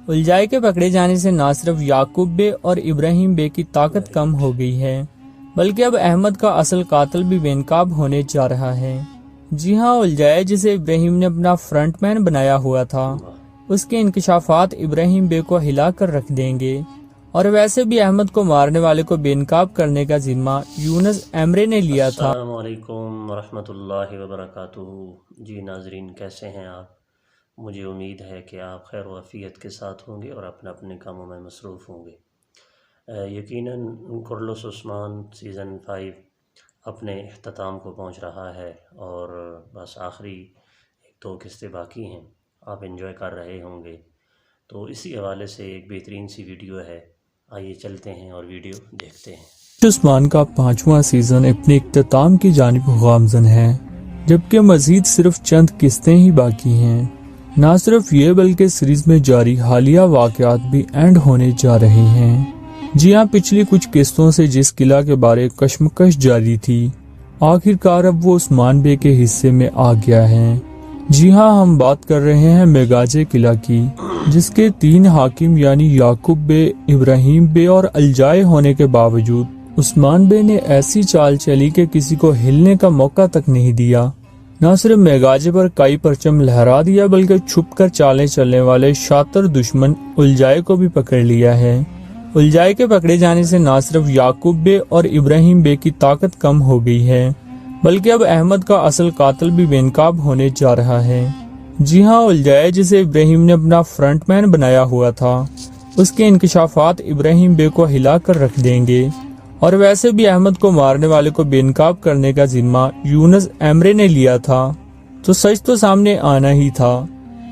الجائے کے پکڑے جانے سے نہ صرف یعقوب بے اور ابراہیم بے کی طاقت کم ہو گئی ہے بلکہ اب احمد کا اصل قاتل بھی بے نقاب ہونے جا رہا ہے۔ جی ہاں، الجائے جسے ابراہیم نے اپنا فرنٹ مین بنایا ہوا تھا، اس کے انکشافات ابراہیم بے کو ہلا کر رکھ دیں گے، اور ویسے بھی احمد کو مارنے والے کو بے نقاب کرنے کا ذمہ یونس ایمرے نے لیا تھا۔ السلام علیکم ورحمۃ اللہ وبرکاتہ۔ جی ناظرین، کیسے ہیں آپ؟ مجھے امید ہے کہ آپ خیر و عافیت کے ساتھ ہوں گے اور اپنے اپنے کاموں میں مصروف ہوں گے۔ یقیناً کرلس عثمان سیزن 5 اپنے اختتام کو پہنچ رہا ہے اور بس آخری 1-2 قسطیں باقی ہیں، آپ انجوائے کر رہے ہوں گے۔ تو اسی حوالے سے ایک بہترین سی ویڈیو ہے، آئیے چلتے ہیں اور ویڈیو دیکھتے ہیں۔ عثمان کا 5واں سیزن اپنے اختتام کی جانب گامزن ہے، جبکہ مزید صرف چند قسطیں ہی باقی ہیں۔ نہ صرف یہ بلکہ سیریز میں جاری حالیہ واقعات بھی اینڈ ہونے جا رہے ہیں۔ جی ہاں، پچھلی کچھ قسطوں سے جس قلعہ کے بارے کشمکش جاری تھی، آخرکار اب وہ عثمان بے کے حصے میں آ گیا ہے۔ جی ہاں، ہم بات کر رہے ہیں میگاجے قلعہ کی، جس کے 3 حاکم یعنی یعقوب بے، ابراہیم بے اور الجائے ہونے کے باوجود عثمان بے نے ایسی چال چلی کہ کسی کو ہلنے کا موقع تک نہیں دیا۔ نہ صرف میگاجے پر کئی پرچم لہرا دیا بلکہ چھپ کر چالیں چلنے والے شاطر دشمن الجائے کو بھی پکڑ لیا ہے۔ الجائے کے پکڑے جانے سے نہ صرف یعقوب بے اور ابراہیم بے کی طاقت کم ہو گئی ہے بلکہ اب احمد کا اصل قاتل بھی بے نقاب ہونے جا رہا ہے۔ جی ہاں، الجائے جسے ابراہیم نے اپنا فرنٹ مین بنایا ہوا تھا، اس کے انکشافات ابراہیم بے کو ہلا کر رکھ دیں گے، اور ویسے بھی احمد کو مارنے والے کو بے نقاب کرنے کا ذمہ یونس ایمرے نے لیا تھا، تو سچ تو سامنے آنا ہی تھا۔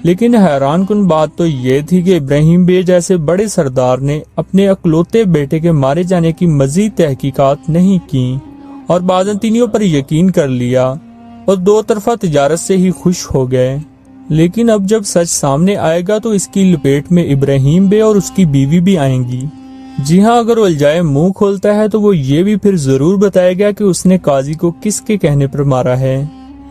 لیکن حیران کن بات تو یہ تھی کہ ابراہیم بے جیسے بڑے سردار نے اپنے اکلوتے بیٹے کے مارے جانے کی مزید تحقیقات نہیں کی اور بازنطینیوں پر یقین کر لیا اور 2 طرفہ تجارت سے ہی خوش ہو گئے۔ لیکن اب جب سچ سامنے آئے گا تو اس کی لپیٹ میں ابراہیم بے اور اس کی بیوی بھی آئیں گی۔ جی ہاں، اگر الجائے منہ کھولتا ہے تو وہ یہ بھی پھر ضرور بتائے گا کہ اس نے قاضی کو کس کے کہنے پر مارا ہے،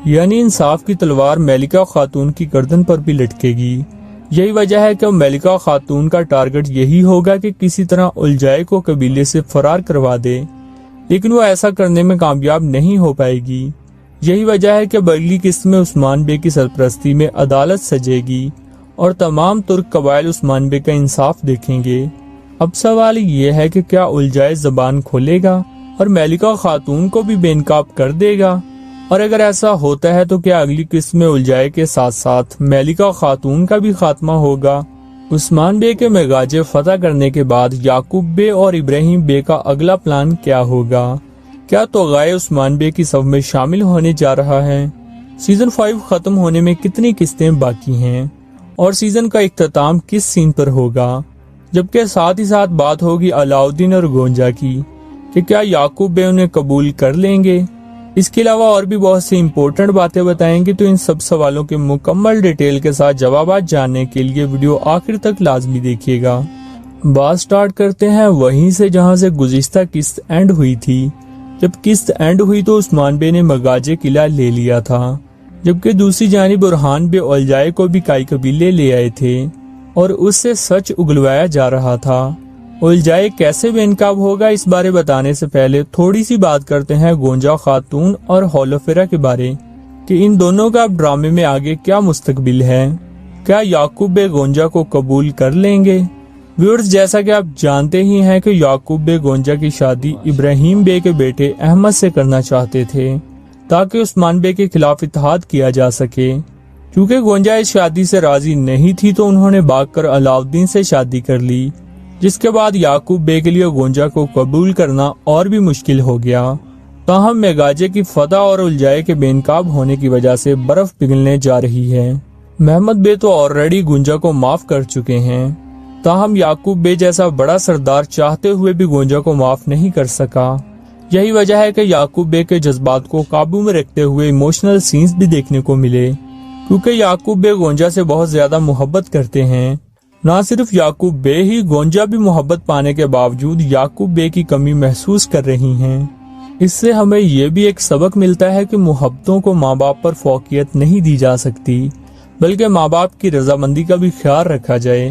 یعنی انصاف کی تلوار ملکہ خاتون کی گردن پر بھی لٹکے گی۔ یہی وجہ ہے کہ ملکہ خاتون کا ٹارگٹ یہی ہوگا کہ کسی طرح الجائے کو قبیلے سے فرار کروا دے، لیکن وہ ایسا کرنے میں کامیاب نہیں ہو پائے گی۔ یہی وجہ ہے کہ اگلی قسط میں عثمان بے کی سرپرستی میں عدالت سجے گی اور تمام ترک قبائل عثمان بے کا انصاف دیکھیں گے۔ اب سوال یہ ہے کہ کیا الجائے زبان کھولے گا اور ملکہ خاتون کو بھی بے نقاب کر دے گا؟ اور اگر ایسا ہوتا ہے تو کیا اگلی قسط میں الجائے کے ساتھ ساتھ ملکہ خاتون کا بھی خاتمہ ہوگا؟ عثمان بے کے میگاجے فتح کرنے کے بعد یعقوب بے اور ابراہیم بے کا اگلا پلان کیا ہوگا؟ کیا توغائے عثمان بے کی صف میں شامل ہونے جا رہا ہے؟ سیزن 5 ختم ہونے میں کتنی قسطیں باقی ہیں اور سیزن کا اختتام کس سین پر ہوگا؟ جبکہ ساتھ ہی ساتھ بات ہوگی علاؤدین اور گونجا کی کہ کیا یعقوب بے انہیں قبول کر لیں گے؟ اس کے علاوہ اور بھی بہت سی امپورٹنٹ باتیں بتائیں گے، تو ان سب سوالوں کے مکمل ڈیٹیل کے ساتھ جوابات جاننے کے لیے ویڈیو آخر تک لازمی دیکھیے گا۔ بات سٹارٹ کرتے ہیں وہیں سے جہاں سے گزشتہ قسط اینڈ ہوئی تھی۔ جب قسط اینڈ ہوئی تو عثمان بے نے مگاجے قلعہ لے لیا تھا، جبکہ دوسری جانب برہان بے الجائے کو بھی کئی قبیلے لے آئے تھے اور اس سے سچ اگلوایا جا رہا تھا۔ الجائے کیسے بے نقاب ہوگا، اس بارے بتانے سے پہلے تھوڑی سی بات کرتے ہیں گونجا خاتون اور ہولوفیرا کے بارے کہ ان دونوں کا اب ڈرامے میں آگے کیا مستقبل ہے۔ کیا یعقوب بے گونجا کو قبول کر لیں گے؟ ویورز، جیسا کہ آپ جانتے ہی ہیں کہ یعقوب بے گونجا کی شادی ابراہیم بے کے بیٹے احمد سے کرنا چاہتے تھے تاکہ عثمان بے کے خلاف اتحاد کیا جا سکے۔ کیونکہ گونجا اس شادی سے راضی نہیں تھی تو انہوں نے بھاگ کر علاؤدین سے شادی کر لی، جس کے بعد یعقوب بے کے لیے گونجا کو قبول کرنا اور بھی مشکل ہو گیا۔ تاہم میگاجے کی فتح اور الجائے کے بے نقاب ہونے کی وجہ سے برف پگھلنے جا رہی ہے۔ محمد بے تو آلریڈی گونجا کو معاف کر چکے ہیں، تاہم یعقوب بے جیسا بڑا سردار چاہتے ہوئے بھی گونجا کو معاف نہیں کر سکا۔ یہی وجہ ہے کہ یعقوب بے کے جذبات کو قابو میں رکھتے ہوئے ایموشنل سینز بھی دیکھنے کو ملے، کیونکہ یعقوب بے گونجا سے بہت زیادہ محبت کرتے ہیں۔ نہ صرف یعقوب بے ہی، گونجا بھی محبت پانے کے باوجود یعقوب بے کی کمی محسوس کر رہی ہیں۔ اس سے ہمیں یہ بھی ایک سبق ملتا ہے کہ محبتوں کو ماں باپ پر فوقیت نہیں دی جا سکتی، بلکہ ماں باپ کی رضامندی کا بھی خیال رکھا جائے۔